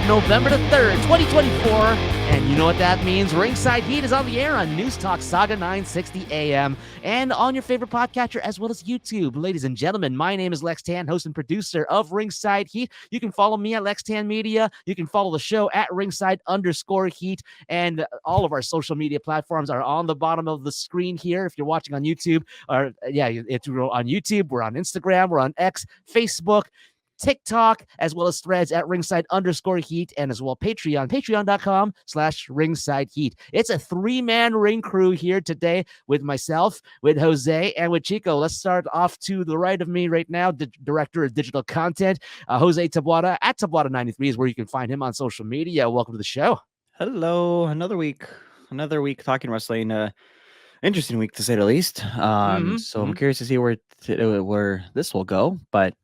November the 3rd, 2024. And you know what that means. Ringside Heat is on the air on News Talk Sauga 960 AM and on your favorite podcatcher as well as YouTube. Ladies and gentlemen, my name is Lex Tan, host and producer of Ringside Heat. You can follow me at Lex Tan Media. You can follow the show at Ringside_Heat. And all of our social media platforms are on the bottom of the screen here. If you're watching on YouTube, or if you're on YouTube, we're on Instagram, we're on X, Facebook, TikTok, as well as threads at Ringside_Heat, and as well patreon.com/Ringside Heat. It's a 3-man ring crew here today with myself, with Jose, and with Chico. Let's start off to the right of me right now, the director of digital content, Jose Tabuada at Tabuada93 is where you can find him on social media. Welcome to the show. Hello, another week talking wrestling. Interesting week to say the least. So I'm curious to see where this will go, but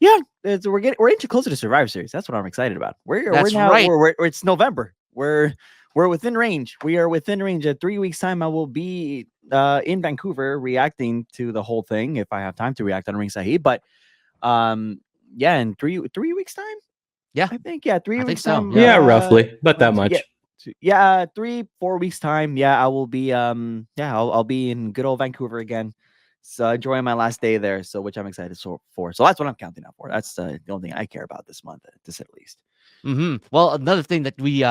yeah, we're inching closer to Survivor Series. That's what I'm excited about. It's November. We're within range. We are within range. At 3 weeks' time, I will be in Vancouver reacting to the whole thing if I have time to react on Ringside Heat. But yeah, in three weeks' time. Yeah, I think 3 weeks so. time. Yeah, roughly, but that much. Yeah, 3-4 weeks time. Yeah, I will be I'll be in good old Vancouver again. So enjoying my last day there, so which I'm excited for. So that's what I'm counting out for. That's the only thing I care about this month, to say the least. Well, another thing that we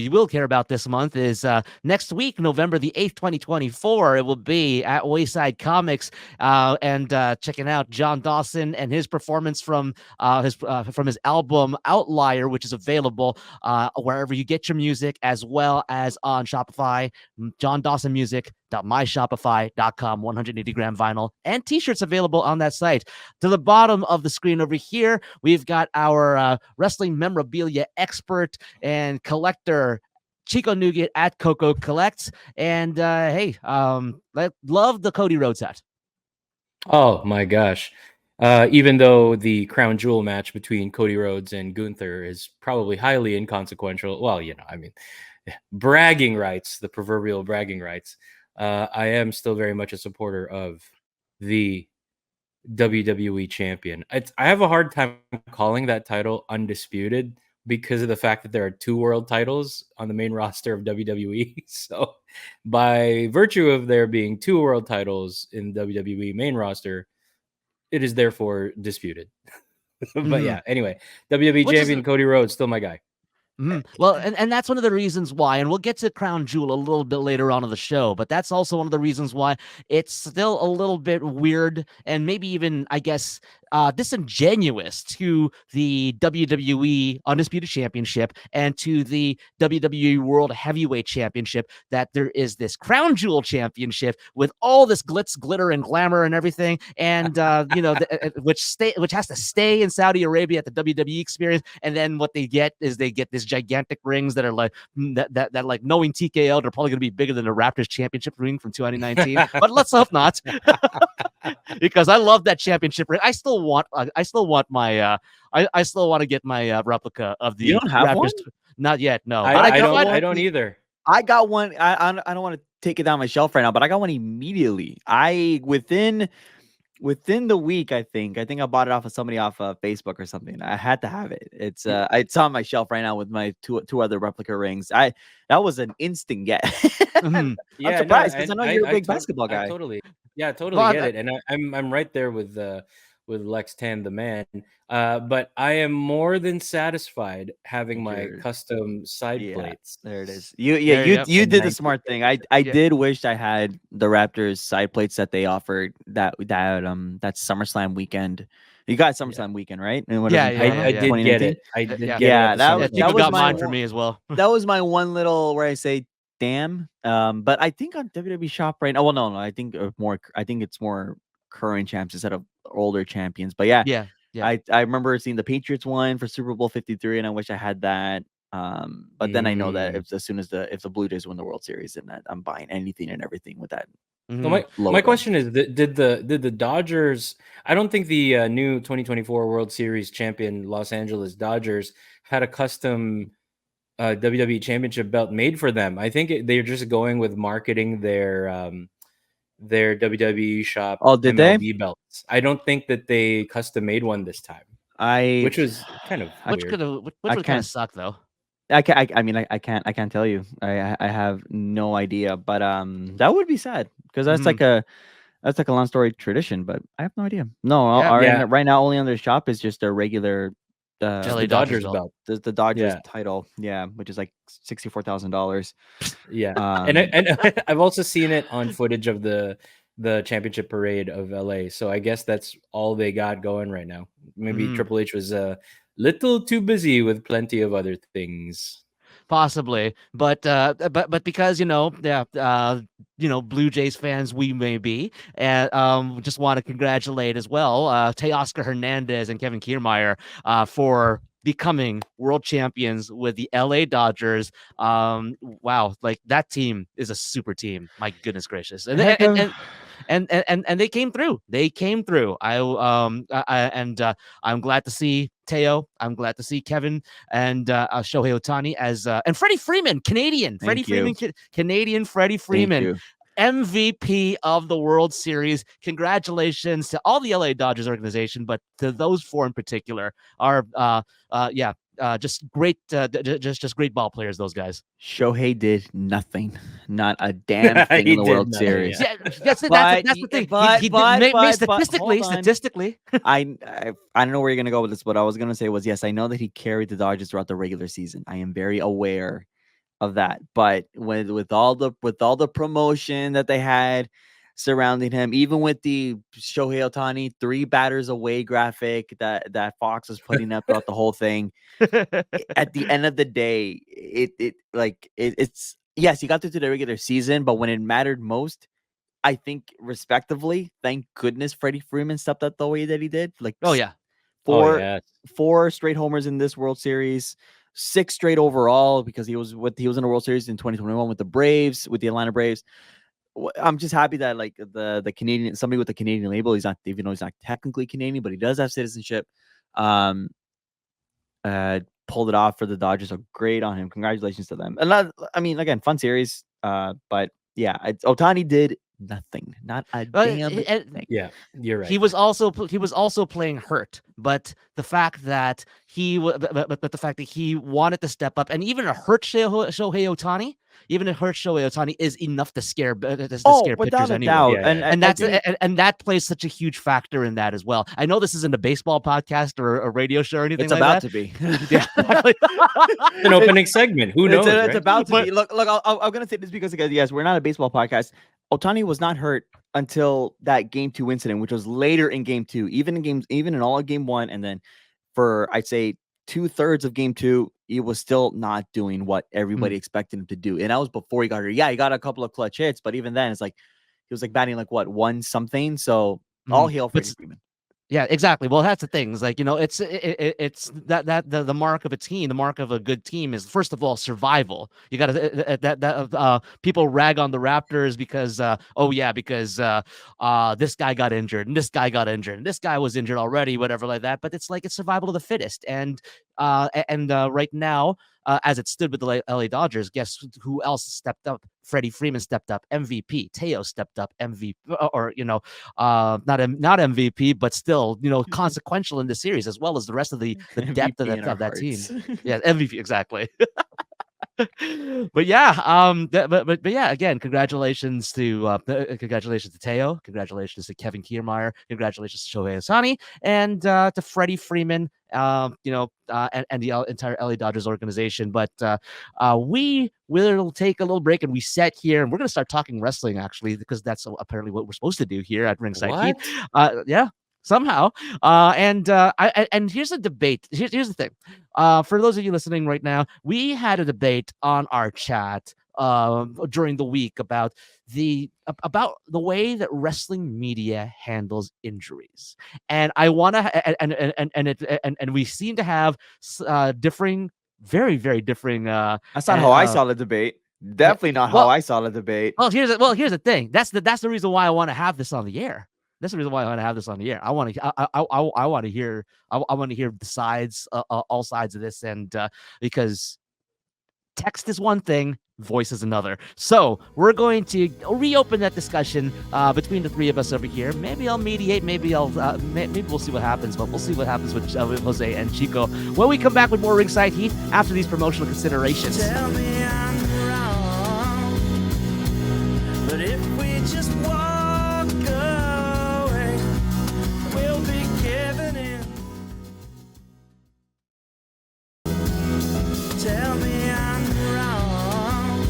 will care about this month is next week, November the 8th, 2024. It will be at Wayside Comics and checking out John Dawson and his performance from his album Outlier, which is available wherever you get your music, as well as on Shopify. John Dawson Music. myshopify.com 180-gram vinyl and t-shirts available on that site. To the bottom of the screen over here, we've got our wrestling memorabilia expert and collector Chico Nougat at Coco Collects. And love the Cody Rhodes hat. Oh my gosh. Even though the crown jewel match between Cody Rhodes and Gunther is probably highly inconsequential, well, bragging rights, the proverbial bragging rights, I am still very much a supporter of the WWE champion. I have a hard time calling that title undisputed because of the fact that there are 2 world titles on the main roster of WWE. So by virtue of there being 2 world titles in WWE main roster, it is therefore disputed. But yeah, anyway, WWE champion Cody Rhodes, still my guy. Well, and that's one of the reasons why, and we'll get to Crown Jewel a little bit later on in the show, but that's also one of the reasons why it's still a little bit weird and maybe even, I guess, disingenuous to the WWE Undisputed Championship and to the WWE World Heavyweight Championship that there is this Crown Jewel Championship with all this glitz, glitter, and glamour and everything, and which has to stay in Saudi Arabia at the WWE experience, and then what they get is this gigantic rings that are like that like knowing TKO, they're probably going to be bigger than the Raptors championship ring from 2019. But let's hope not, because I love that championship ring. I still want my I still want to get my replica of the. You don't have Raptors. one? Not yet. No, I don't either. I got one. I don't want to take it down my shelf right now, but I got one immediately. Within the week, I think I bought it off of somebody off of Facebook or something. I had to have it. It's on my shelf right now with my two other replica rings. That was an instant get. I'm surprised because I know you're a big basketball guy. I totally get it, and I'm right there with Lex Tan, the man. But I am more than satisfied having my custom side plates. There it is. You did the smart thing. I did wish I had the Raptors side plates that they offered that SummerSlam weekend. You got SummerSlam weekend, right? I did get it. That was mine for me as well. That was my one little where I say, damn. But I think on WWE Shop right now. Well, no. I think it's more current champs instead of older champions. But yeah. I remember seeing the Patriots one for Super Bowl 53, and I wish I had that. But then I know that if the Blue Jays win the World Series, then I'm buying anything and everything with that. So my question is, did the Dodgers? I don't think the new 2024 World Series champion Los Angeles Dodgers had a custom WWE Championship belt made for them. I think they're just going with marketing their WWE Shop MLB belts. I don't think that they custom made one this time. which was kind of which weird. which I would kind of can't. suck though. I mean, I can't tell you. I have no idea, but that would be sad because that's like a long story tradition. But I have no idea. No, Yeah. Yeah, right now only on their shop is just a regular just LA the Dodgers Dodgers belt. belt. the Dodgers Yeah, title, yeah, which is like $64,000. yeah. And Um, I've also seen it on footage of the championship parade of LA. So I guess that's all they got going right now. Maybe Mhm. Triple H was a little too busy with plenty of other things. Possibly, but because Blue Jays fans we may be, and just want to congratulate as well, Teoscar Hernandez and Kevin Kiermaier for becoming world champions with the LA Dodgers. Wow, like that team is a super team. My goodness gracious, heck of and they came through. They came through. I'm glad to see Teo. I'm glad to see Kevin and Shohei Otani as and Freddie Freeman, Canadian. Freddie Thank you. Freeman, Canadian Freddie Thank Freeman. you. MVP of the World Series. Congratulations to all the LA Dodgers organization, but to those four in particular are just great just great ball players, those guys. Shohei did nothing, not a damn thing He in the did World nothing, Series. Yeah, that's But the thing. but He but did but statistically, hold on. statistically. I don't know where you're gonna go with this. What I was gonna say was yes, I know that he carried the Dodgers throughout the regular season. I am very aware of that. But with all the promotion that they had surrounding him, even with the Shohei Otani 3 batters away graphic that Fox was putting up throughout the whole thing, at the end of the day, it's yes, he got through to the regular season, but when it mattered most, I think respectively, thank goodness Freddie Freeman stepped up the way that he did. Like Oh yeah. Oh four yeah, four straight homers in this World Series, 6 straight overall because he was in a World Series in 2021 with the Braves, with the Atlanta Braves. I'm just happy that like the Canadian, somebody with a Canadian label, he's not, even though he's not technically Canadian, but he does have citizenship. Um, pulled it off for the Dodgers. So great on him. Congratulations to them. And I mean, again, fun series. But yeah, Otani did nothing, not a damn thing. yeah. You're right. He was also playing hurt, but the fact that but the fact that he wanted to step up, and even a hurt Shohei Otani, is enough to scare scare Without pitchers a anyway. doubt. Yeah, yeah. And that's and that plays such a huge factor in that as well. I know this isn't a baseball podcast or a radio show or anything It's like about that. to be. Yeah, exactly. An opening segment. Who knows? It's right? about to be. Look, I'm gonna say this because yes, we're not a baseball podcast. Otani was not hurt until that Game 2 incident, which was later in Game 2, even in all of Game 1, and then for I'd say 2/3 of Game 2, he was still not doing what everybody expected him to do, and that was before he got hurt. Yeah, he got a couple of clutch hits, but even then, it's like he was like batting like what, 1 something. So all hail Freddie Freeman. Yeah, exactly. Well, that's the thing. Is like, it's the mark of a team. The mark of a good team is, first of all, survival. You got to people rag on the Raptors because this guy got injured and this guy got injured and this guy was injured already, whatever like that. But it's like it's survival of the fittest. And right now, as it stood with the LA Dodgers, guess who else stepped up? Freddie Freeman stepped up, MVP. Teo stepped up, MVP, or not MVP, but still, consequential in the series, as well as the rest of the depth of that team. Yeah, MVP, exactly. But yeah, but yeah, again, congratulations to Teo, congratulations to Kevin Kiermaier, congratulations to Shohei Ohtani, and to Freddie Freeman, and the entire LA Dodgers organization. But we will take a little break and we set here, and we're gonna start talking wrestling actually, because that's apparently what we're supposed to do here at Ringside. Yeah. Somehow, and here's a debate. Here's the thing. For those of you listening right now, we had a debate on our chat during the week about the way that wrestling media handles injuries, and I want to and we seem to have differing, very very differing. That's not how I saw the debate. Definitely not how I saw the debate. Well, here's the thing. That's the reason why I want to have this on the air. That's the reason why I want to have this on the air. I want to hear the sides, all sides of this, and because text is one thing, voice is another. So we're going to reopen that discussion between the three of us over here. Maybe I'll mediate. Maybe maybe we'll see what happens. But we'll see what happens with Jose and Chico when we come back with more Ringside Heat after these promotional considerations. Tell me I'm wrong, but if we just walk away, we'll be giving in. Tell me I'm wrong,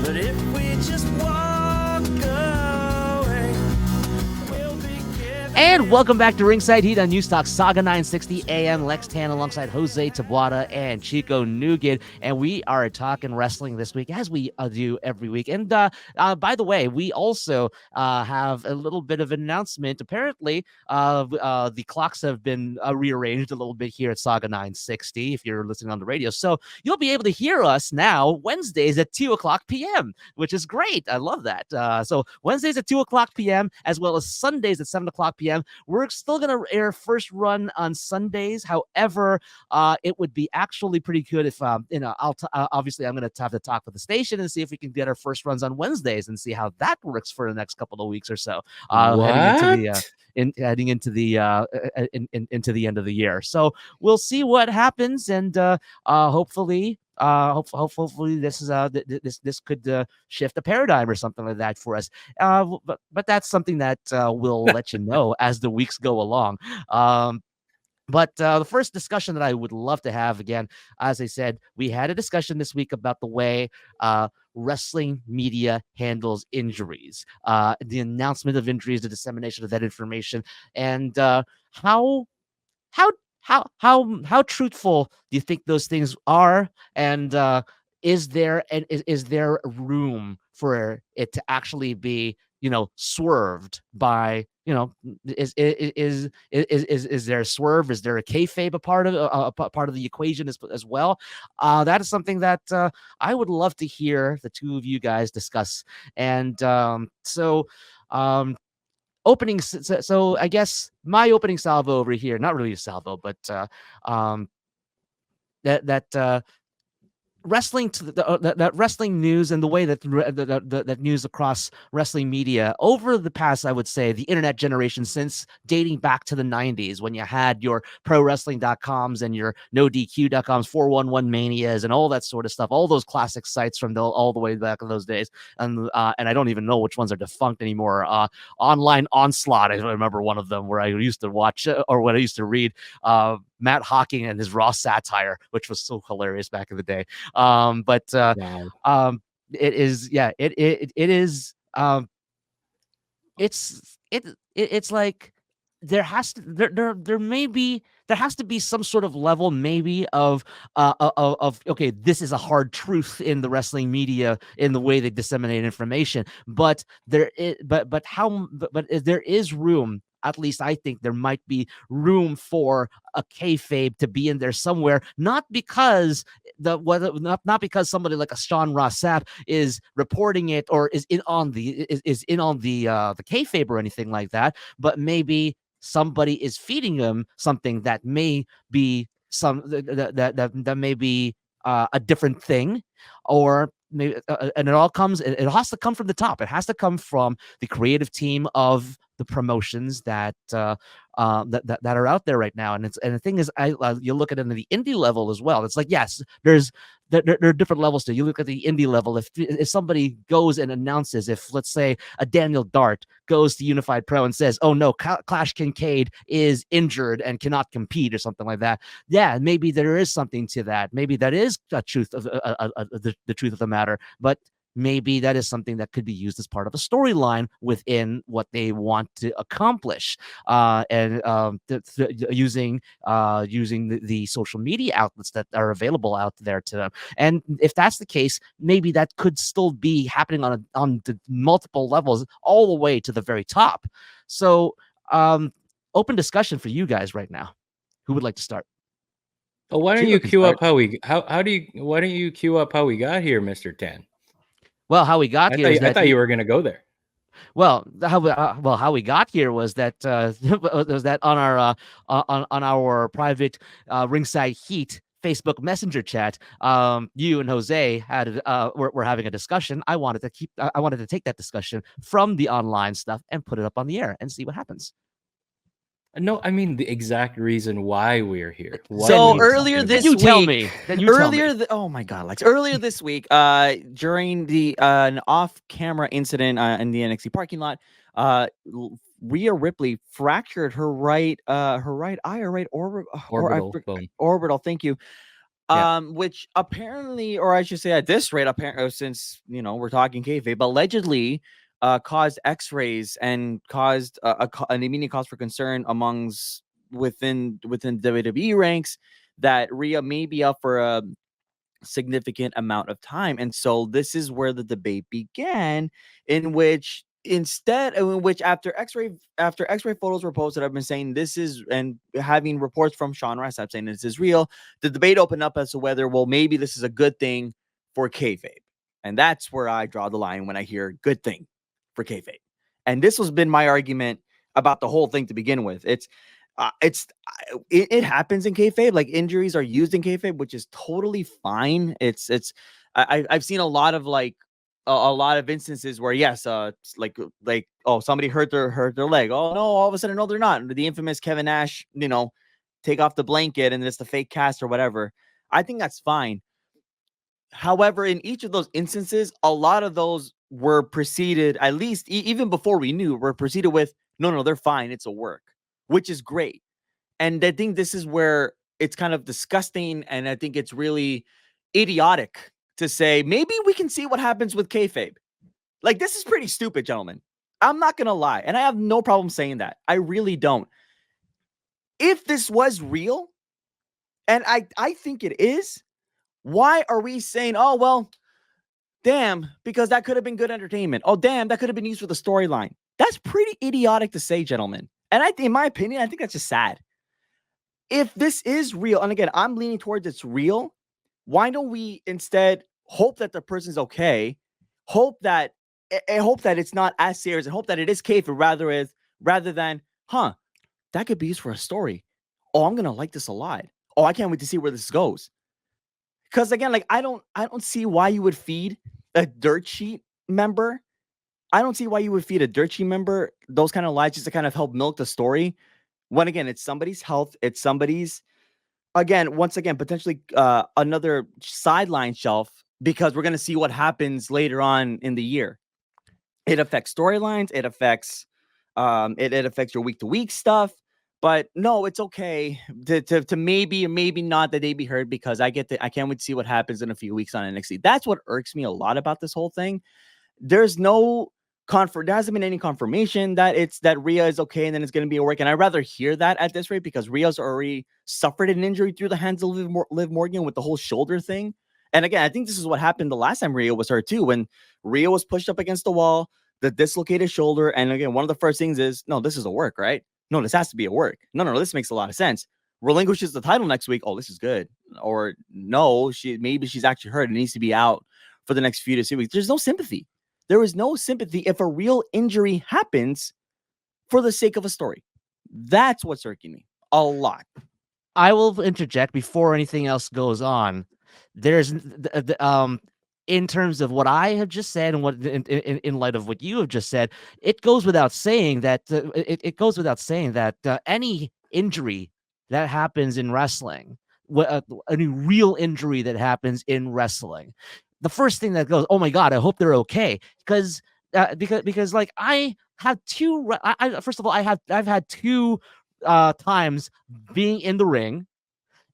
but if we just walk away, we'll be giving And welcome back to Ringside Heat on News Talk Sauga 960 AM. Lex Tan alongside Jose Tabuada and Chico Nougat. And we are talking wrestling this week, as we do every week. And by the way, we also have a little bit of an announcement. Apparently, the clocks have been rearranged a little bit here at Sauga 960 if you're listening on the radio. So you'll be able to hear us now Wednesdays at 2 o'clock p.m., which is great. I love that. So Wednesdays at 2 o'clock p.m., as well as Sundays at 7 o'clock p.m. We're still going to air first run on Sundays. However, it would be actually pretty good if, obviously I'm going to have to talk with the station and see if we can get our first runs on Wednesdays and see how that works for the next couple of weeks or so. Heading into the into the end of the year. So we'll see what happens, and hopefully this is this could shift a paradigm or something like that for us. But that's something that we'll let you know as the weeks go along. But the first discussion that I would love to have, again, as I said, we had a discussion this week about the way wrestling media handles injuries, the announcement of injuries, the dissemination of that information, and how truthful do you think those things are? And is there room for it to actually be, swerved by, is there a swerve? Is there a kayfabe a part of the equation as well? That is something that I would love to hear the two of you guys discuss. And opening, so I guess my opening salvo over here, not really a salvo, but that wrestling that wrestling news and the way that that news across wrestling media over the past, I would say, the internet generation, since dating back to the 90s, when you had your prowrestling.coms and your nodq.coms, 411 manias and all that sort of stuff, all those classic sites from all the way back in those days. And I don't even know which ones are defunct anymore. Online Onslaught, I remember one of them where I used to watch or what I used to read Matt Hawking and his raw satire, which was so hilarious back in the day. Wow. It is, yeah, it is, it's like there has to be some sort of level maybe of okay, this is a hard truth in the wrestling media in the way they disseminate information, but there is room. At least I think there might be room for a kayfabe to be in there somewhere, not because somebody like a Sean Ross Sapp is reporting it or is in on the kayfabe or anything like that, but maybe somebody is feeding them something that may be that may be a different thing, or maybe, and it has to come from the top. It has to come from the creative team of the promotions that that are out there right now. And the thing is, you look at it in the indie level as well. It's like, yes, there are different levels to it. You look at the indie level. If somebody goes and announces, if let's say a Daniel Dart goes to Unified Pro and says, "Oh no, Clash Kincaid is injured and cannot compete," or something like that, yeah, maybe there is something to that. Maybe that is a truth of the truth of the matter, but maybe that is something that could be used as part of a storyline within what they want to accomplish, using the social media outlets that are available out there to them. And if that's the case, maybe that could still be happening on the multiple levels, all the way to the very top. So, open discussion for you guys right now. Who would like to start? Well, why don't you queue up how we why don't you queue up how we got here, Mr. Tan? Well, how we got here is that I thought you were going to go there. Well, how we got here was that on our private Ringside Heat Facebook Messenger chat, you and Jose had were having a discussion. I wanted to take that discussion from the online stuff and put it up on the air and see what happens. No, I mean the exact reason why we're here. Why So are we earlier talking this about you tell week- me. Then you tell me. oh my god, Lex! Earlier this week, during the an off-camera incident in the NXT parking lot, Rhea Ripley fractured her right eye or right orbital bone? orbital. Thank you. Yeah. Which apparently, or I should say, at this rate, apparently, since we're talking kayfabe, allegedly, caused X-rays and caused an immediate cause for concern amongst within WWE ranks that Rhea may be up for a significant amount of time. And so this is where the debate began, in which after x-ray photos were posted, I've been saying this is, and having reports from Sean Rice, I'm saying this is real. The debate opened up as to whether, well, maybe this is a good thing for kayfabe. And that's where I draw the line when I hear good thing for kayfabe. And this has been my argument about the whole thing to begin with. It happens in kayfabe. Like, injuries are used in kayfabe, which is totally fine. I've seen a lot of a lot of instances where yes, like oh, somebody hurt their leg. Oh no, all of a sudden no, they're not. The infamous Kevin Nash, take off the blanket and it's the fake cast or whatever. I think that's fine. However, in each of those instances, a lot of those were preceded, at least even before we knew, were preceded with no, they're fine. It's a work, which is great. And I think this is where it's kind of disgusting. And I think it's really idiotic to say, maybe we can see what happens with kayfabe. Like, this is pretty stupid, gentlemen. I'm not going to lie. And I have no problem saying that. I really don't. If this was real, and I think it is, why are we saying, oh, well, damn, because that could have been good entertainment. Oh, damn, that could have been used for the storyline. That's pretty idiotic to say, gentlemen. And in my opinion, I think that's just sad. If this is real, and again, I'm leaning towards it's real, why don't we instead hope that the person's okay, hope that it's not as serious, and hope that it is kayfabe rather than, that could be used for a story. Oh, I'm gonna like this a lot. Oh, I can't wait to see where this goes. Because again, like, I don't see why you would feed a dirt sheet member. I don't see why you would feed a dirt sheet member those kind of lies just to kind of help milk the story. When again, it's somebody's health, it's somebody's, once again, potentially another sideline shelf, because we're going to see what happens later on in the year. It affects storylines. It affects it affects your week to week stuff. But no, it's okay to maybe or maybe not that they be heard, because I can't wait to see what happens in a few weeks on NXT. That's what irks me a lot about this whole thing. There's no there hasn't been any confirmation that Rhea is okay and then it's going to be a work. And I'd rather hear that at this rate, because Rhea's already suffered an injury through the hands of Liv Morgan with the whole shoulder thing. And again, I think this is what happened the last time Rhea was hurt too, when Rhea was pushed up against the wall, the dislocated shoulder. And again, one of the first things is, no, this is a work, right? No, this has to be a work. No, this makes a lot of sense. Relinquishes the title next week. Oh, this is good. Or no, maybe she's actually hurt and needs to be out for the next few to 2 weeks. There's no sympathy. There is no sympathy if a real injury happens for the sake of a story. That's what's irking me a lot. I will interject before anything else goes on. There's in terms of what I have just said and what in light of what you have just said, it goes without saying that any injury that happens in wrestling, any real injury that happens in wrestling, the first thing that goes, oh my God, I hope they're okay. Because like, I have two, first of all, I've had two times being in the ring.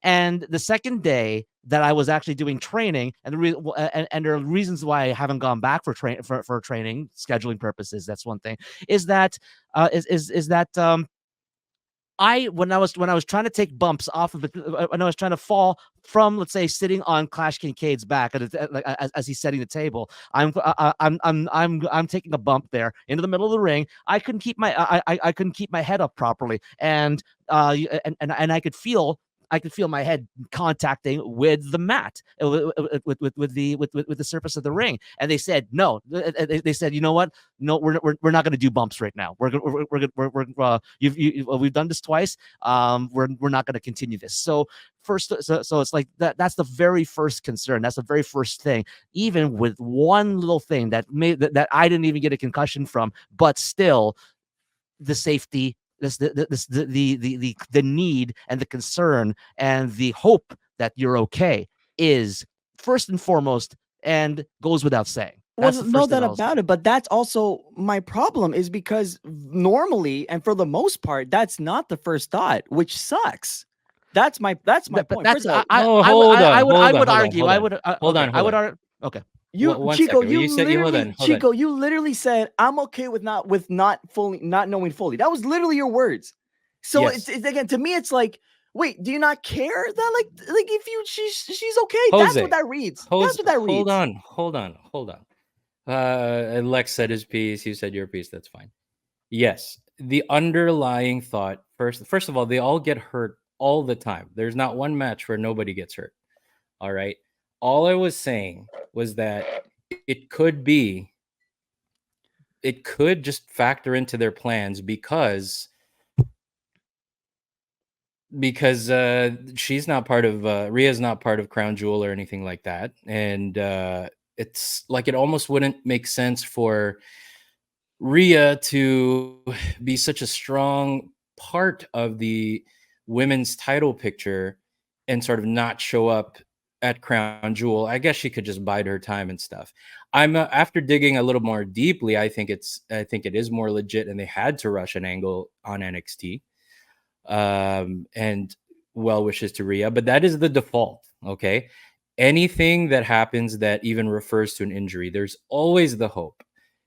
And the second day that I was actually doing training, and there are reasons why I haven't gone back for training scheduling purposes. That's one thing. Is that when I was trying to take bumps off of it, when I was trying to fall from, let's say, sitting on Clash Kincaid's back as he's setting the table, I'm taking a bump there into the middle of the ring. I couldn't keep my head up properly, and I could feel I could feel my head contacting with the mat, with the surface of the ring. And they said no. They said, you know what? No, we're not going to do bumps right now. We've done this twice. We're not going to continue this. So so it's like that's the very first concern. That's the very first thing. Even with one little thing that I didn't even get a concussion from, but still, the safety, the need and the concern and the hope that you're okay is first and foremost, and goes without saying. That's Well, the no first thing doubt I'll say. about it, but that's also my problem is because normally and for the most part, that's not the first thought, which sucks. That's my But point. that's First of all, I would argue. I would Hold I would on. argue. Okay. One Chico, second. You said hold on. Chico, you literally said I'm okay with not knowing fully. That was literally your words. So Yes. it's again to me, it's like, wait, do you not care that like if she's okay? Jose, That's what that reads. That's what that reads. Hold on. Lex said his piece. You said your piece. That's fine. Yes, the underlying thought first of all, they all get hurt all the time. There's not one match where nobody gets hurt. All right. All I was saying was that it could just factor into their plans because she's not part of Rhea's not part of Crown Jewel or anything like that, and it's like it almost wouldn't make sense for Rhea to be such a strong part of the women's title picture and sort of not show up at Crown Jewel. I guess she could just bide her time and stuff. I'm after digging a little more deeply, I think it is more legit, and they had to rush an angle on NXT. And well wishes to Rhea, but that is the default. Okay, anything that happens that even refers to an injury, there's always the hope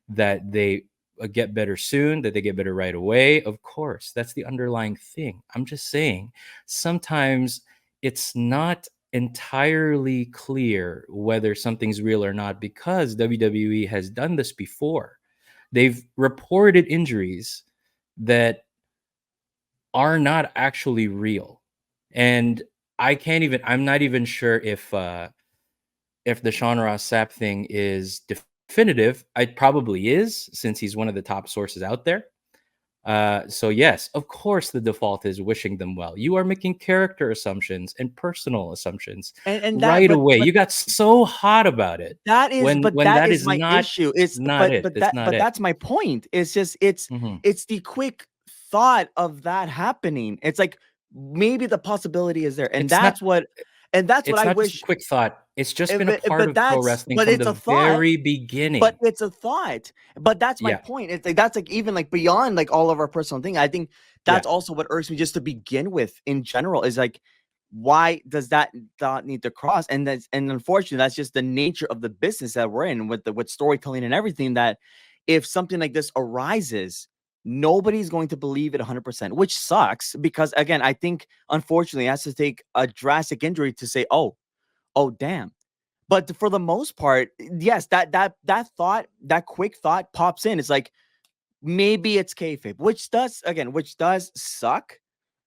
that they get better soon, that they get better right away. Of course, that's the underlying thing. I'm just saying sometimes it's not entirely clear whether something's real or not because WWE has done this before. They've reported injuries that are not actually real. And I'm not even sure if the Sean Ross Sapp thing is definitive. It probably is, since he's one of the top sources out there. So yes, of course the default is wishing them well. You are making character assumptions and personal assumptions and right away. You got so hot about it. That is, when that is my not, issue. It's not but that's my point. It's just it's the quick thought of that happening. It's like maybe the possibility is there, and that's what I wish. Just a quick thought. It's just been a but part of pro wrestling from the very beginning. But it's a thought. But that's my point. It's like that's like even like beyond like all of our personal thing. I think that's also what irks me just to begin with in general is like, why does that thought need to cross? And unfortunately, that's just the nature of the business that we're in with storytelling and everything, that if something like this arises, nobody's going to believe it 100%, which sucks because again, I think unfortunately it has to take a drastic injury to say, oh damn. But for the most part, yes, that thought, that quick thought pops in. It's like maybe it's kayfabe, which does suck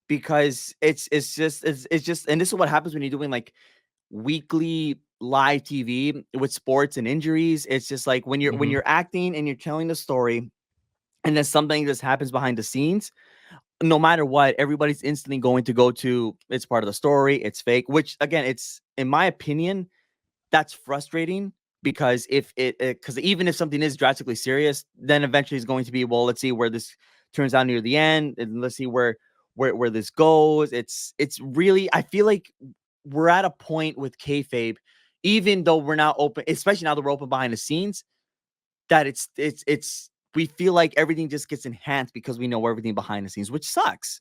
because it's just and this is what happens when you're doing like weekly live TV with sports and injuries. It's just like when you're acting and you're telling the story and then something just happens behind the scenes, no matter what, everybody's instantly going to go to it's part of the story, it's fake, which again, it's in my opinion, that's frustrating because because even if something is drastically serious, then eventually it's going to be, well, let's see where this turns out near the end, and let's see where this goes. It's really, I feel like we're at a point with kayfabe, even though we're now open, especially now that we're open behind the scenes, that it's we feel like everything just gets enhanced because we know everything behind the scenes, which sucks.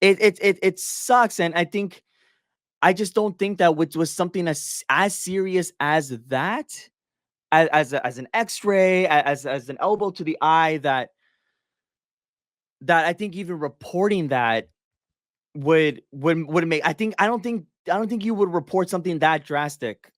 It sucks, and I just don't think that which was something as serious as that, as an X-ray, as an elbow to the eye, that I think even reporting that would make. I don't think you would report something that drastic.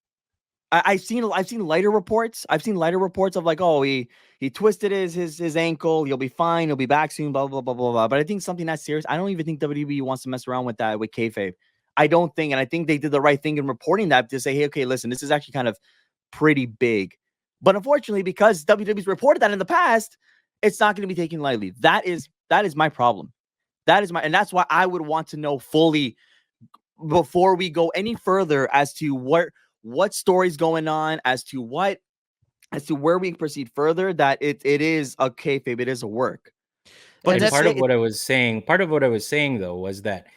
I've seen lighter reports. I've seen lighter reports of like, oh, he twisted his ankle. He'll be fine. He'll be back soon. Blah blah blah blah blah. But I think something that serious, I don't even think WWE wants to mess around with that with kayfabe. I don't think, and I think they did the right thing in reporting that to say, hey, okay, listen, this is actually kind of pretty big. But unfortunately, because WWE's reported that in the past, it's not going to be taken lightly. That is my problem. And that's why I would want to know fully before we go any further as to what story's going on, as to where we proceed further, that it is a kayfabe, it is a work. But And part of what I was saying though was that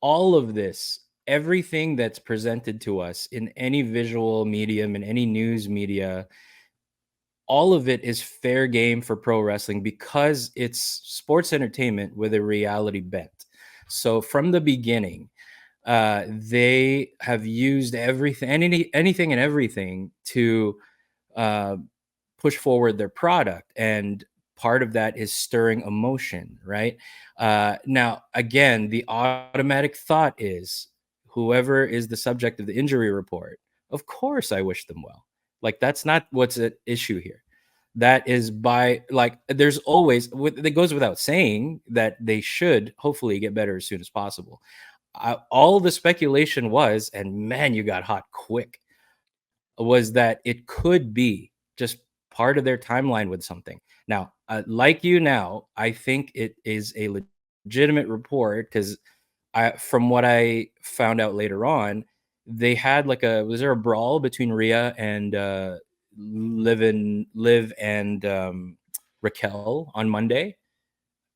all of this, everything that's presented to us in any visual medium, in any news media, all of it is fair game for pro wrestling because it's sports entertainment with a reality bent. So from the beginning, they have used anything and everything to push forward their product, and part of that is stirring emotion, right? Now, again, the automatic thought is whoever is the subject of the injury report, of course I wish them well. Like, that's not what's at issue here. That is there's always, it goes without saying that they should hopefully get better as soon as possible. All the speculation was, and man, you got hot quick, was that it could be just part of their timeline with something. Now, I think it is a legitimate report because from what I found out later on, they had was there a brawl between Rhea and Liv and Raquel on Monday?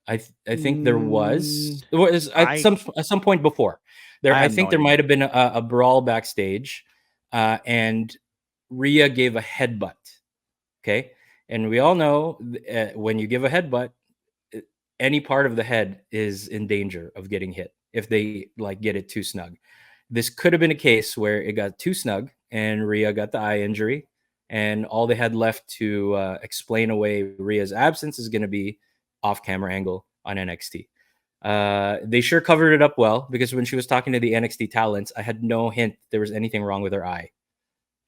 I think there was at some point before there. I think there might have been a brawl backstage, and Rhea gave a headbutt. Okay, and we all know when you give a headbutt, any part of the head is in danger of getting hit if they get it too snug. This could have been a case where it got too snug and Rhea got the eye injury, and all they had left to explain away Rhea's absence is going to be off-camera angle on NXT. They sure covered it up well, because when she was talking to the NXT talents, I had no hint there was anything wrong with her eye.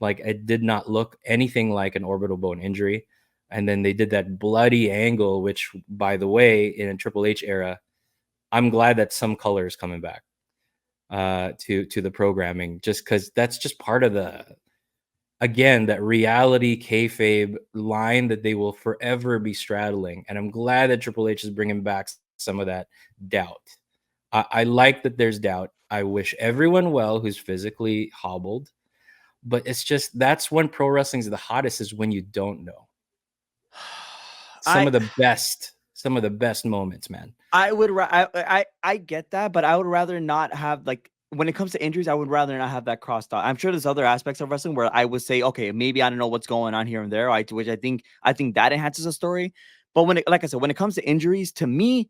It did not look anything like an orbital bone injury. And then they did that bloody angle, which, by the way, in a Triple H era, I'm glad that some color is coming back to the programming, just because that's just part of that reality kayfabe line that they will forever be straddling. And I'm glad that Triple H is bringing back some of that doubt. I like that there's doubt. I wish everyone well who's physically hobbled. But it's just, that's when pro wrestling is the hottest, is when you don't know. Some of the best moments, man. I get that, but I would rather not have, when it comes to injuries, I would rather not have that crossed out. I'm sure there's other aspects of wrestling where I would say, okay, maybe I don't know what's going on here and there, which I think that enhances a story. But when it comes to injuries, to me,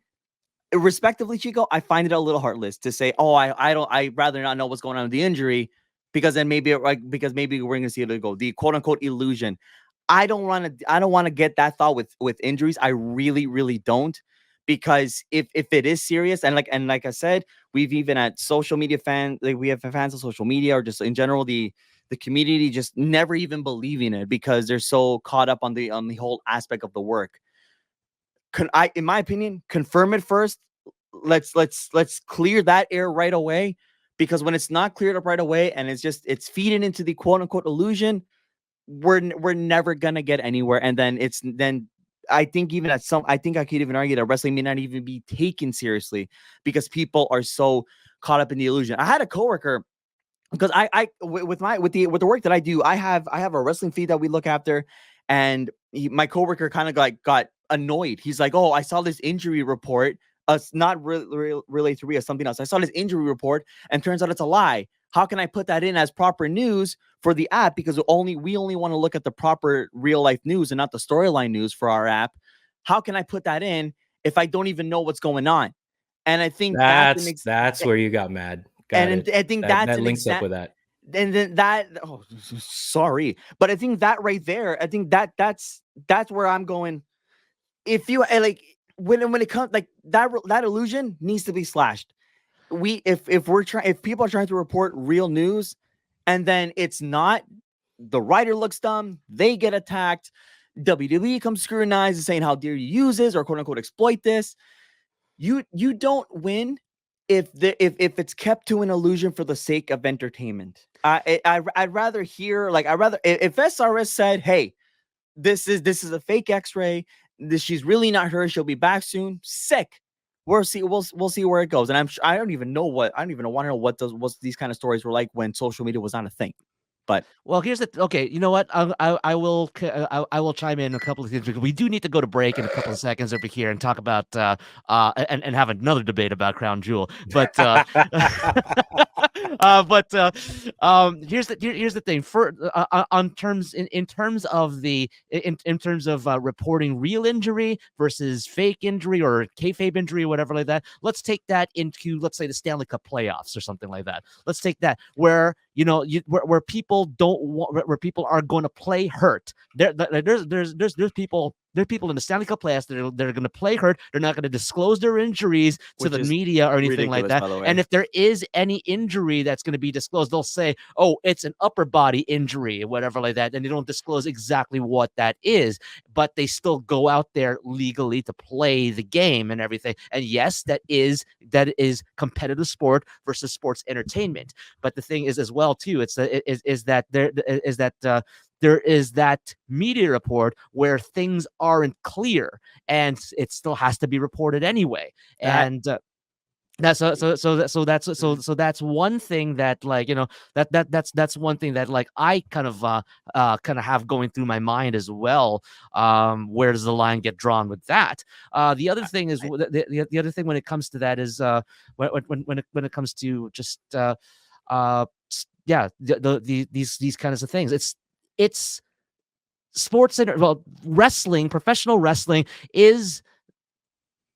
respectively, Chico, I find it a little heartless to say, oh, I'd rather not know what's going on with the injury, because then maybe we're going to see it go, the quote unquote illusion. I don't want to get that thought with injuries. I really, really don't, because if it is serious, and like I said, we've even had social media we have fans of social media, or just in general the community, just never even believing it because they're so caught up on the whole aspect of the work. In my opinion, confirm it first. Let's clear that air right away, because when it's not cleared up right away and it's feeding into the quote unquote illusion, we're never gonna get anywhere. And then I think I could even argue that wrestling may not even be taken seriously because people are so caught up in the illusion. I had a coworker, because with the work that I do, I have a wrestling feed that we look after, and my coworker kind of got annoyed. He's like, "Oh, I saw this injury report. Not really to Rhea, something else. I saw this injury report, and turns out it's a lie. How can I put that in as proper news for the app? Because we only want to look at the proper real life news and not the storyline news for our app. How can I put that in if I don't even know what's going on?" And I think that's where you got mad. I think that links up with that. And then sorry, but I think that right there, I think that's where I'm going. If you when it comes that illusion needs to be slashed. If people are trying to report real news and then it's not, the writer looks dumb, they get attacked, WWE comes scrutinized and saying how dare you use this or quote unquote exploit this. You don't win if it's kept to an illusion for the sake of entertainment. I'd rather hear if SRS said, "Hey, this is a fake X-ray. She's really not her. She'll be back soon." Sick. We'll see where it goes. And I'm sure I don't even want to know what these kind of stories were like when social media was not a thing. But well, here's okay. You know what? I will chime in a couple of things because we do need to go to break in a couple of seconds over here and talk about and have another debate about Crown Jewel. But here's the thing. For on terms in terms of reporting real injury versus fake injury or kayfabe injury or whatever like that. Let's take that into, let's say, the Stanley Cup playoffs or something like that. Let's take that where where people don't want, where people are going to play hurt. There's people in the Stanley Cup playoffs that are going to play hurt. They're not going to disclose their injuries to the media or anything like that. And if there is any injury that's going to be disclosed, they'll say, "Oh, it's an upper body injury," or whatever like that, and they don't disclose exactly what that is. But they still go out there legally to play the game and everything. And yes, that is competitive sport versus sports entertainment. But the thing is as well too, there is that media report where things aren't clear and it still has to be reported anyway. And that's one thing that, like, that's one thing that, like, I kind of have going through my mind as well. Where does the line get drawn with that? The other thing is the other thing when it comes to that is when it comes to just these kinds of things. It's sports and wrestling, professional wrestling is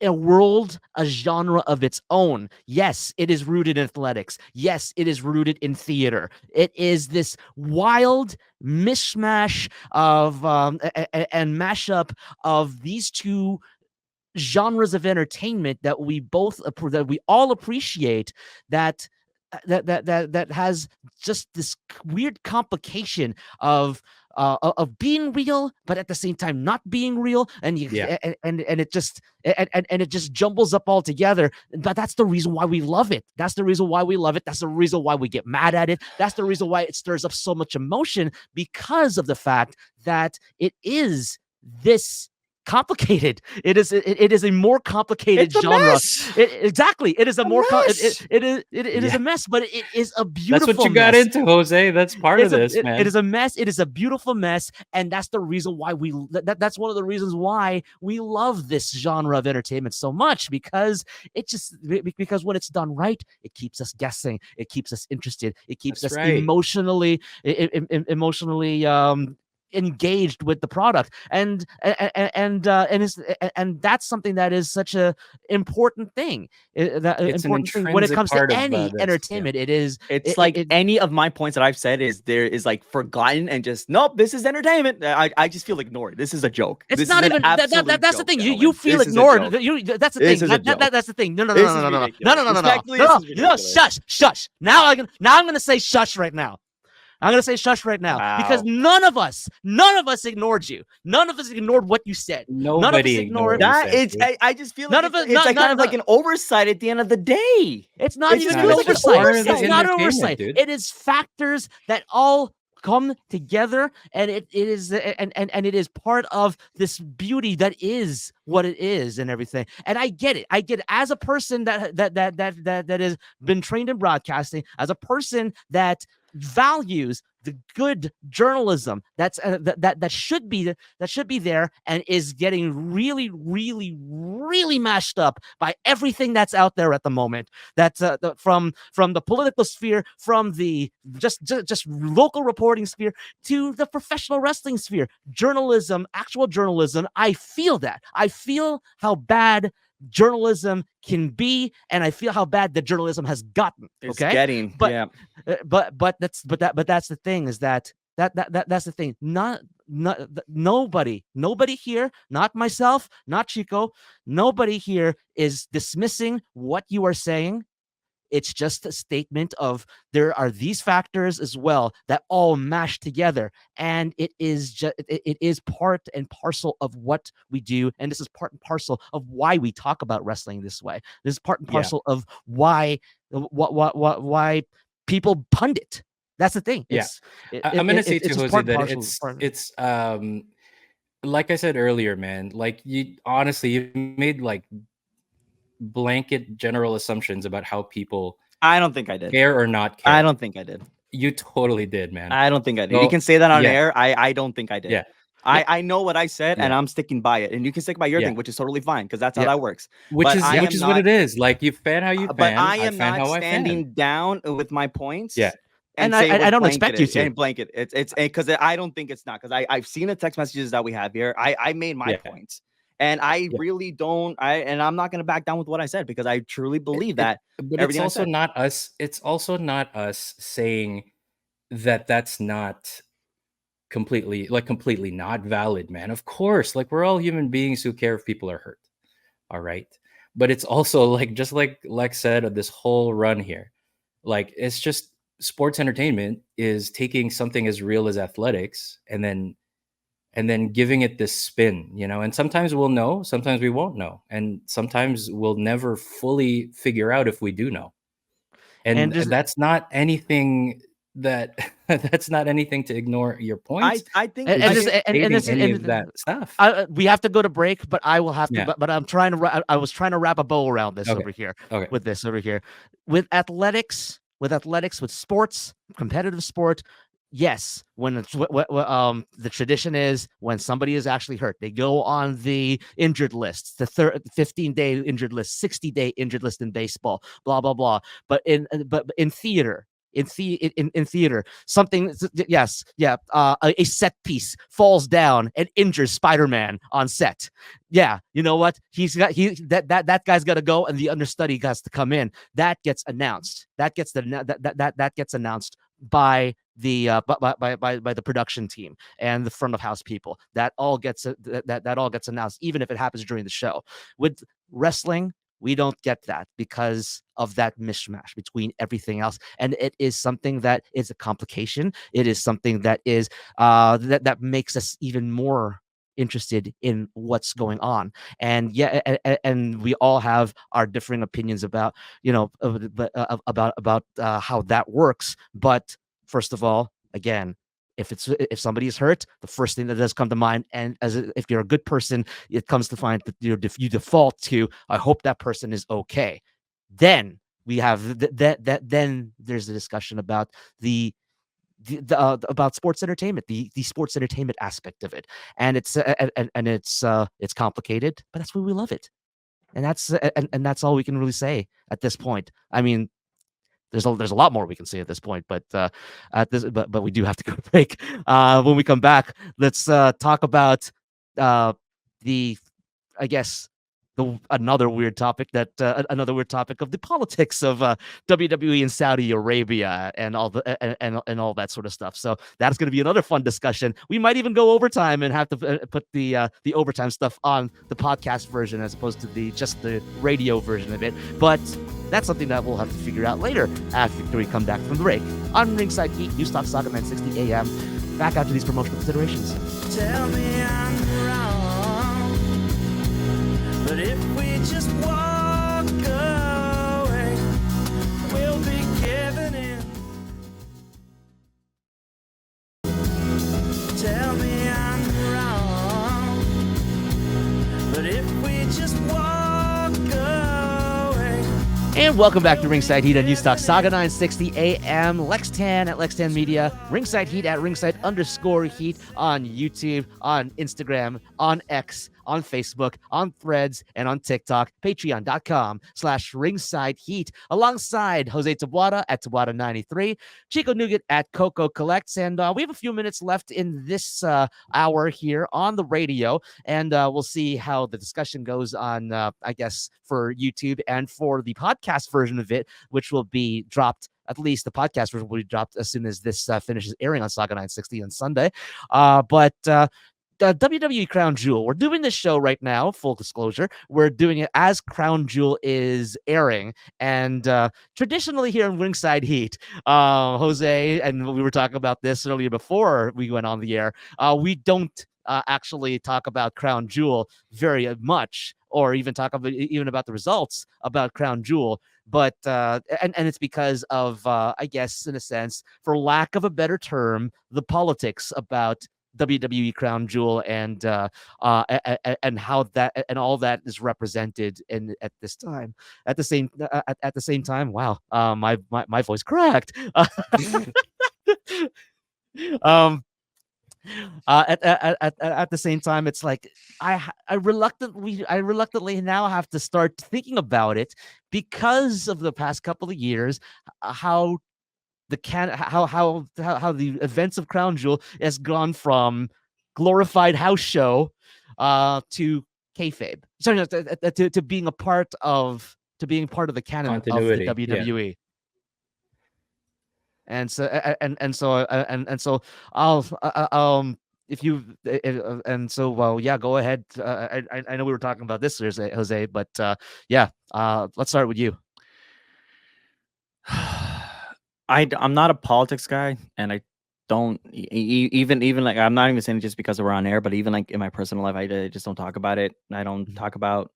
a world, a genre of its own. Yes, it is rooted in athletics. Yes, it is rooted in theater. It is this wild mishmash of and mashup of these two genres of entertainment that we all appreciate, that has just this weird complication of being real, but at the same time not being real, and it just jumbles up all together. But that's the reason why we love it. That's the reason why we love it. That's the reason why we get mad at it. That's the reason why it stirs up so much emotion, because of the fact that it is this complicated. It is a more complicated genre. Exactly. It is a more it is a mess, but it is a beautiful That's what you got into, Jose. That's part of this, man. It is a mess. It is a beautiful mess, and that's the reason why that's one of the reasons why we love this genre of entertainment so much, because when it's done right, it keeps us guessing, it keeps us interested, it keeps us emotionally engaged with the product, and that's something that is such a important thing. It's important thing when it comes to any entertainment. It's like any of my points that I've said is like forgotten and just, nope, this is entertainment. I just feel ignored. This is a joke. It's not even that's the thing. You feel ignored. That's the thing. That's the thing. No. Shush. Now I'm gonna say shush right now. I'm going to say shush right now, because none of us ignored you. None of us ignored what you said. Nobody ignored that. I just feel like it's kind of like an oversight at the end of the day. It's not even an oversight. It's not an oversight. It is factors that all come together, and it is part of this beauty that is what it is and everything. And I get it. As a person that has been trained in broadcasting, as a person that values the good journalism that should be there, and is getting really, really, really mashed up by everything that's out there at the moment. That's from the political sphere, from the just local reporting sphere, to the professional wrestling sphere, journalism, actual journalism. I feel that. I feel how bad journalism can be, and I feel how bad the journalism has gotten. It's getting, but that's the thing, is that's the thing. Nobody here, not myself, not Chico, nobody here is dismissing what you are saying. It's just a statement of there are these factors as well that all mash together, and it is just it is part and parcel of what we do, and this is part and parcel of why we talk about wrestling this way. This is part and parcel of why people pundit. That's the thing. I'm gonna say to Jose that it's like I said earlier, man. Like you made like blanket general assumptions about how people I don't think I did. Care or not care. I don't think I did. You totally did, man. I don't think I did. You can say that on yeah. air. I don't think I did. Yeah. I know what I said, and I'm sticking by it. And you can stick by your thing, which is totally fine, because that's how that works. Which is what it is. Like you fan how you fan. But I am fan not how standing down with my points. Yeah. And I don't expect you to. And blanket. It's because I don't think it's not, because I've seen the text messages that we have here. I made my points. And I really don't. And I'm not going to back down with what I said, because I truly believe that. But it's also not us. It's also not us saying that that's not completely not valid, man. Of course, like we're all human beings who care if people are hurt. All right. But it's also like, just like Lex said of this whole run here, like it's just sports entertainment is taking something as real as athletics and then giving it this spin, you know, and sometimes we'll know, sometimes we won't know. And sometimes we'll never fully figure out if we do know. And that's not anything that's not anything to ignore your points. I think any of that stuff. We have to go to break, but I will have to. But I'm trying to. I was trying to wrap a bow around this over here. Okay. With this over here, with athletics, with sports, competitive sport. Yes, when the tradition is when somebody is actually hurt, they go on the injured list, the 15-day injured list, 60-day injured list in baseball, blah blah blah. But in theater. In theater, something, a set piece falls down and injures Spider-Man on set. Yeah, you know what? That guy's got to go, and the understudy has to come in. That gets announced. That gets announced by the by the production team and the front of house people. That all gets announced, even if it happens during the show. With wrestling, we don't get that because of that mishmash between everything else. And it is something that is a complication. It is something that is that makes us even more interested in what's going on. And and we all have our differing opinions about, you know, about how that works. But first of all, again, if somebody is hurt, the first thing that does come to mind, and if you're a good person, it comes to find that you default to, I hope that person is okay. Then we have then there's a discussion about about sports entertainment, the sports entertainment aspect of it, and it's complicated, but that's why we love it, and that's all we can really say at this point. I mean, there's a lot more we can say at this point, but we do have to go to break. When we come back, let's talk about another weird topic of the politics of WWE and Saudi Arabia and all and all that sort of stuff. So that's going to be another fun discussion. We might even go overtime and have to put the overtime stuff on the podcast version as opposed to just the radio version of it. But that's something that we'll have to figure out later after we come back from the break on Ringside Heat, News Talk Sauga 960 AM. Back after these promotional considerations. Tell me I'm wrong, but if we just walk away, we'll be giving in. Tell me I'm wrong, but if we just walk away. And welcome back to Ringside Heat on News Talk Sauga 960 AM. Lextan at Lextan Media. Ringside Heat at Ringside_Heat on YouTube, on Instagram, on X, on Facebook, on Threads, and on TikTok. Patreon.com/Ringside Heat. Alongside Jose Tabuada at Tabuada93, Chico Nougat at Coco Collects. And we have a few minutes left in this hour here on the radio. And we'll see how the discussion goes on, I guess, for YouTube and for the podcast version of it, which will be dropped. At least the podcast version will be dropped as soon as this finishes airing on Sauga 960 on Sunday. But WWE Crown Jewel. We're doing this show right now, full disclosure. We're doing it as Crown Jewel is airing. And traditionally here in Ringside Heat, Jose, and we were talking about this earlier before we went on the air, we don't actually talk about Crown Jewel very much, or even talk about the results about Crown Jewel. But and it's because of I guess, in a sense, for lack of a better term, the politics about WWE Crown Jewel and how that and all that is represented in at this time. At the same time, wow, my voice cracked. um at the same time, it's like I reluctantly now have to start thinking about it because of the past couple of years, how the events of Crown Jewel has gone from glorified house show to kayfabe. Sorry, no, to being part of the canon Continuity, of the WWE. And so I'll if you and so well, yeah, go ahead. I know we were talking about this, Jose, but yeah, let's start with you. I'm not a politics guy, and I don't even like, I'm not even saying it just because we're on air, but even like in my personal life, I just don't talk about it. I don't talk about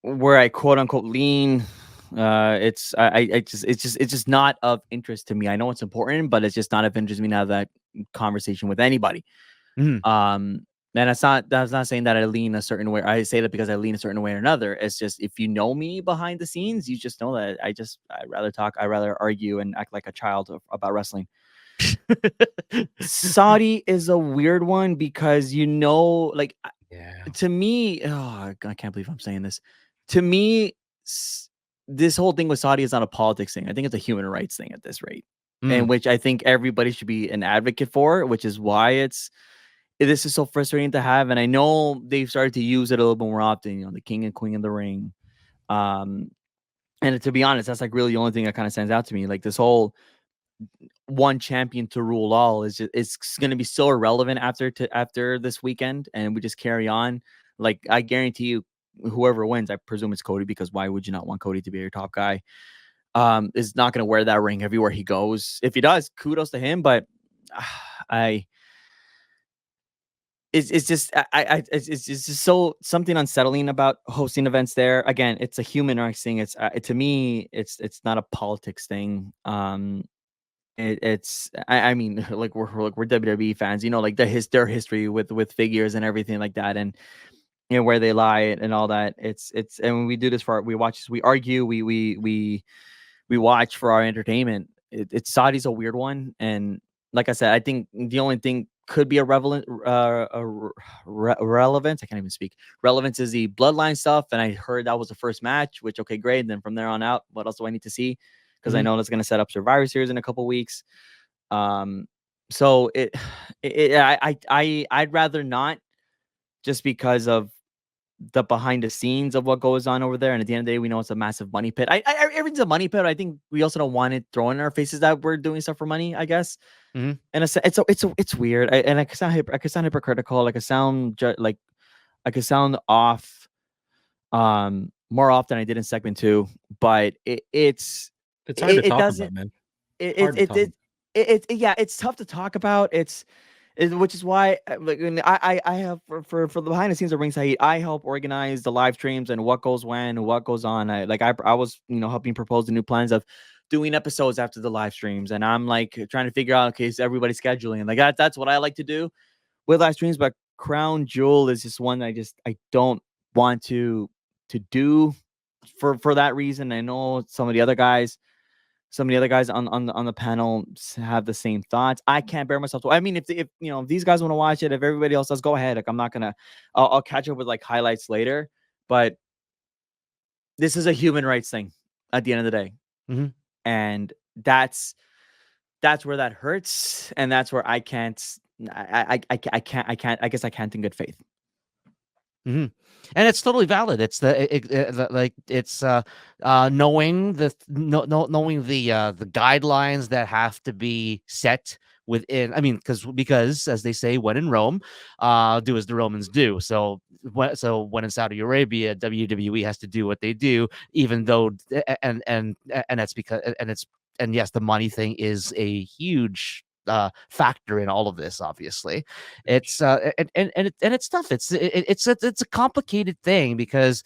where I quote unquote lean. It's just not of interest to me. I know it's important, but it's just not of interest to me to have that conversation with anybody. And that's not saying that I lean a certain way. I say that because I lean a certain way or another. It's just, if you know me behind the scenes, you just know that I rather argue and act like a child about wrestling. Saudi is a weird one because, like, to me, I can't believe I'm saying this. To me, this whole thing with Saudi is not a politics thing. I think it's a human rights thing at this rate, and which I think everybody should be an advocate for, which is why this is so frustrating to have. And I know they've started to use it a little bit more often, the king and queen in the ring. And to be honest, that's like really the only thing that kind of stands out to me. Like, this whole one champion to rule all it's going to be so irrelevant after this weekend, and we just carry on. Like, I guarantee you, whoever wins, I presume it's Cody, because why would you not want Cody to be your top guy? Is not going to wear that ring everywhere he goes. If he does, kudos to him. But it's just so something unsettling about hosting events there. Again, it's a human rights thing. It's to me, it's not a politics thing. I mean, like, we're WWE fans, like their history with figures and everything like that, and where they lie and all that. It's and when we do this we argue, we watch for our entertainment. Saudi's a weird one, and like I said, I think the only thing could be a relevance. I can't even speak. Relevance is the bloodline stuff, and I heard that was the first match, which, okay, great. And then from there on out, what else do I need to see? Because I know that's going to set up Survivor Series in a couple weeks. So I'd rather not, just because of the behind the scenes of what goes on over there. And at the end of the day, we know it's a massive money pit. Everything's a money pit. I think we also don't want it thrown in our faces that we're doing stuff for money, I guess. And it's weird. I could sound hypocritical. Like, I could sound off more often than I did in segment 2, but it's hard to talk about, man. It's tough to talk about. Which is why, like, I have for the behind the scenes of Ringside Heat, I help organize the live streams and what goes when, what goes on. I was helping propose the new plans of doing episodes after the live streams, and I'm like trying to figure out, okay, is everybody scheduling? Like, that's what I like to do with live streams. But Crown Jewel is just one that I don't want to do for that reason. I know some of the other guys on the panel have the same thoughts. I can't bear myself to. I mean, if these guys want to watch it, if everybody else does, go ahead. Like, I'm not gonna. I'll catch up with like highlights later. But this is a human rights thing at the end of the day, and that's where that hurts, and that's where I can't. I can't. I guess I can't in good faith. And it's totally valid. It's knowing knowing the guidelines that have to be set within. I mean, because as they say, when in Rome, do as the Romans do. So when in Saudi Arabia, WWE has to do what they do, even though and that's because and yes, the money thing is a huge factor in all of this. Obviously, it's and it's tough. It's a complicated thing because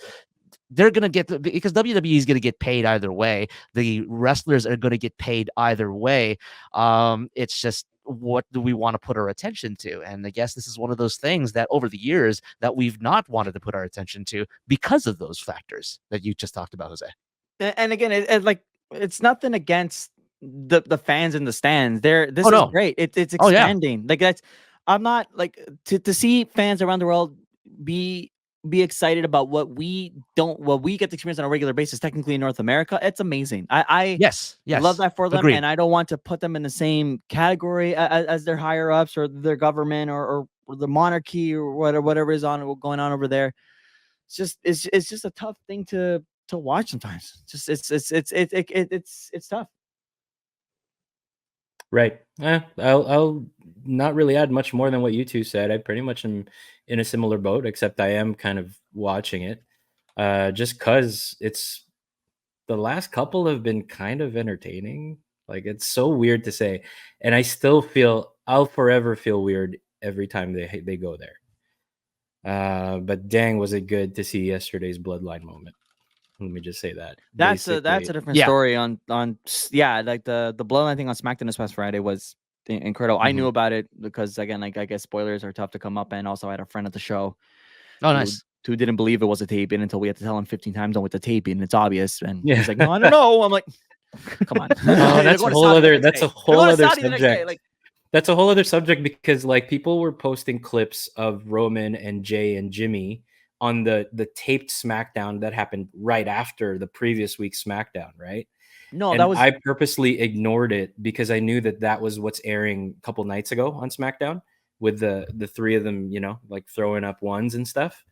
they're gonna because WWE is gonna get paid either way. The wrestlers are gonna get paid either way. It's just, what do we want to put our attention to? And I guess this is one of those things that over the years that we've not wanted to put our attention to because of those factors that you just talked about, Jose. And again, it's nothing against the fans in the stands. This is great. It's expanding. Like that's, I'm not like to see fans around the world be excited about what we get to experience on a regular basis, technically in North America. It's amazing. I yes love that for them. Agreed. And I don't want to put them in the same category as their higher ups or their government or the monarchy or whatever is going on over there. It's just a tough thing to watch sometimes. Just it's tough. Right. I'll not really add much more than what you two said. I pretty much am in a similar boat, except I am kind of watching it just because it's the last couple have been kind of entertaining. Like, it's so weird to say, and I still feel I'll forever feel weird every time they go there. But dang, was it good to see yesterday's Bloodline moment. Let me just say that. That's a different story on like the Bloodline thing on SmackDown this past Friday was incredible. I knew about it because, again, like, I guess spoilers are tough to come up, and also I had a friend at the show who didn't believe it was a taping until we had to tell him 15 times on with the taping. It's obvious, and he's like, no, I don't know. I'm like, come on. That's a whole other subject. That's a whole other subject because, like, people were posting clips of Roman and Jay and Jimmy on the taped SmackDown that happened right after the previous week's SmackDown, right? No, and I purposely ignored it because I knew that was what's airing a couple nights ago on SmackDown with the three of them, like throwing up ones and stuff.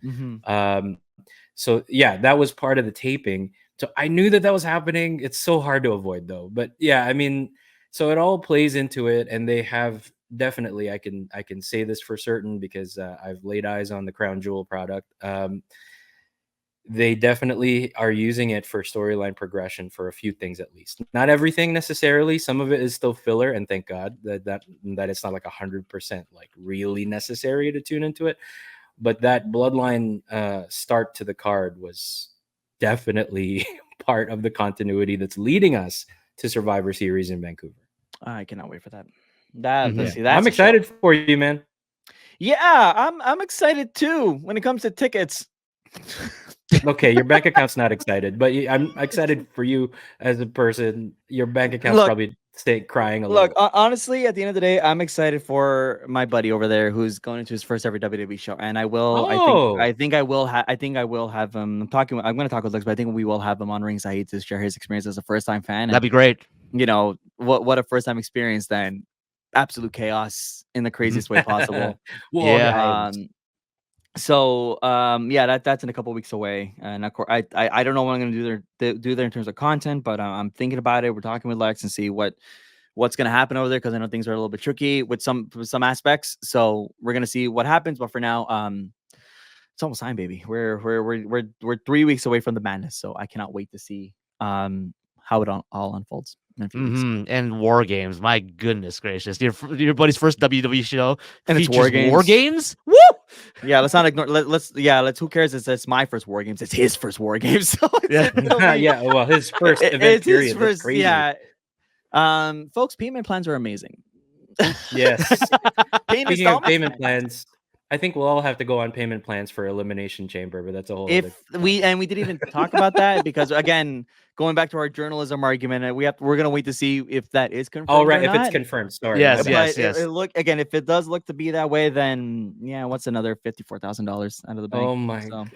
So yeah, that was part of the taping. So I knew that was happening. It's so hard to avoid though. But yeah, I mean, so it all plays into it, and they have definitely, I can say this for certain because I've laid eyes on the Crown Jewel product. They definitely are using it for storyline progression for a few things, at least. Not everything necessarily. Some of it is still filler, and thank God that it's not like 100% like really necessary to tune into it. But that Bloodline start to the card was definitely part of the continuity that's leading us to Survivor Series in Vancouver. I cannot wait for that. I'm excited for you, man. Yeah, I'm excited too when it comes to tickets. Okay, your bank account's not excited, but I'm excited for you as a person. Your bank account's probably crying a little. Look, honestly, at the end of the day, I'm excited for my buddy over there who's going to his first ever WWE show, and I will. I think I will have him. I'm going to talk with Lex, but I think we will have him on Ringside to share his experience as a first time fan. That'd be great. What a first time experience then. Absolute chaos in the craziest way possible. So that's in a couple weeks away, and of course I don't know what I'm going to do there in terms of content, but I'm thinking about it. We're talking with Lex and see what's going to happen over there, because I know things are a little bit tricky with some aspects. So we're going to see what happens, but for now, it's almost time, baby. We're 3 weeks away from the madness, so I cannot wait to see how it all unfolds. And War Games, my goodness gracious, your buddy's first WWE show, and it's War Games. Woo! Yeah, let's not ignore. Let's. Who cares? It's my first War Games. It's his first War Games. So yeah. Well, his first event period. His first, crazy. Yeah. Folks, payment plans are amazing. Yes. Speaking of payment plans, I think we'll all have to go on payment plans for Elimination Chamber, but that's a whole. We didn't even talk about that because, again, going back to our journalism argument, we're gonna wait to see if that is confirmed. Oh, right, if it's confirmed. Sorry. Yes. If it does look to be that way, then what's another $54,000 out of the bank? Oh my God.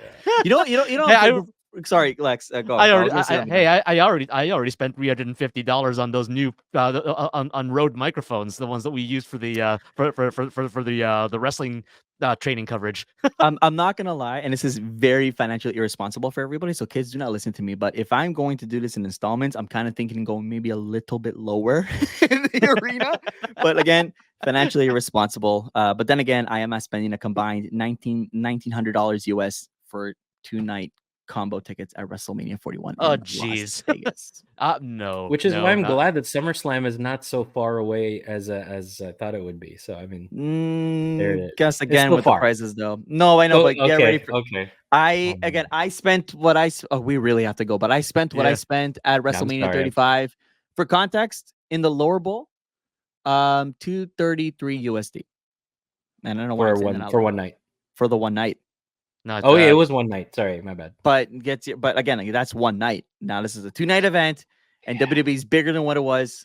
You know. Sorry, Lex. Go. I go. already, was gonna say I, something. hey, I already spent $350 on those new on Rode microphones, the ones that we use for the the wrestling training coverage. I'm not gonna lie, and this is very financially irresponsible for everybody. So kids, do not listen to me. But if I'm going to do this in installments, I'm kind of thinking going maybe a little bit lower in the arena. But again, financially irresponsible. But then again, I am spending a combined $1,900 US for 2-night combo tickets at WrestleMania 41. Oh, in jeez. Las Vegas. No. Which is no, why I'm not- glad that SummerSlam is not so far away as I thought it would be. So I mean, there it is. Guess again still with far. the prices though. No, I know, but get ready for. Okay. I spent what we really have to go, but I spent what I Yeah. spent at WrestleMania sorry. 35. For context, in the lower bowl, 233 USD. And I don't know why I'm saying that out For loud. one night. For the one night. not, Oh yeah, it was one night. Sorry, my bad. But again, that's one night. Now this is a 2-night event, and WWE's bigger than what it was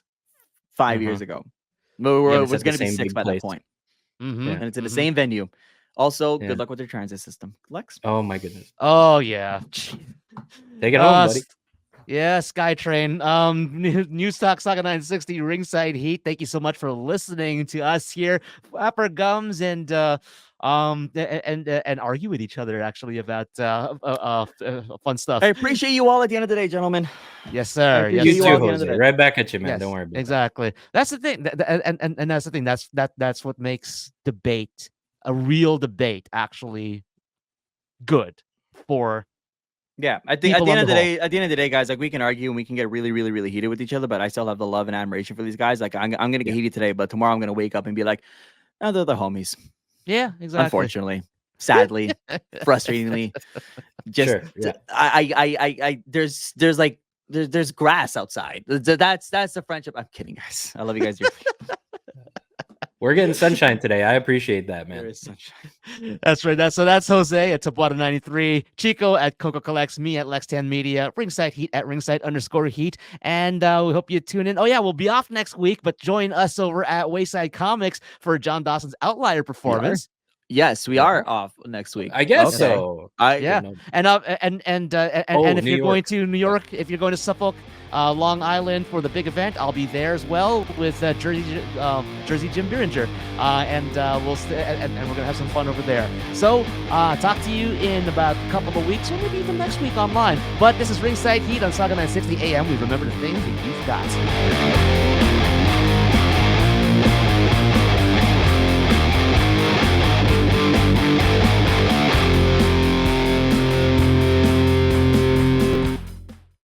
5 years ago. It it's was at the going to be same 6 big by place. that point. Mhm, Yeah. And it's in the mhm. same venue. Also, Yeah. good luck with their transit system. Lex? Oh my goodness. Oh yeah. Take it home, buddy. Yeah, SkyTrain. New stock Sauga 960 Ringside Heat. Thank you so much for listening to us here, Flapper Gums, and argue with each other actually about fun stuff. I appreciate you all at the end of the day, gentlemen. Yes, sir. appreciate Yes, You you sir. all too, at the end of the Jose. day. Right back at you, man. Yes, Don't worry about exactly. That's the thing, and that's the thing. That's what makes debate, a real debate, actually good for Yeah, I think at people the on end of the the day, guys, like we can argue and we can get really, really, really heated with each other, but I still have the love and admiration for these guys. Like I'm gonna get heated today, but tomorrow I'm gonna wake up and be like, oh, they're the homies. Yeah, exactly. Unfortunately, sadly, frustratingly, just Sure, yeah. there's grass outside. That's the friendship. I'm kidding, guys. I love you guys. We're getting sunshine today. I appreciate that, There man. is sunshine. That's right. That's Jose at Tabuada 93, Chico at Coco Collects, me at Lex10 Media, Ringside Heat at Ringside_Heat, and we hope you tune in. Oh yeah, we'll be off next week, but join us over at Wayside Comics for John Dawson's Outlier performance. Yes, we are off next week. I guess Okay. so. Yeah. No. And if New you're going York. to New York, if you're going to Suffolk, Long Island for the big event, I'll be there as well with Jersey Jim Biringer, and we're gonna have some fun over there. So talk to you in about a couple of weeks, or maybe even next week online. But this is Ringside Heat on Sauga 960 AM. We remember the things that you've got.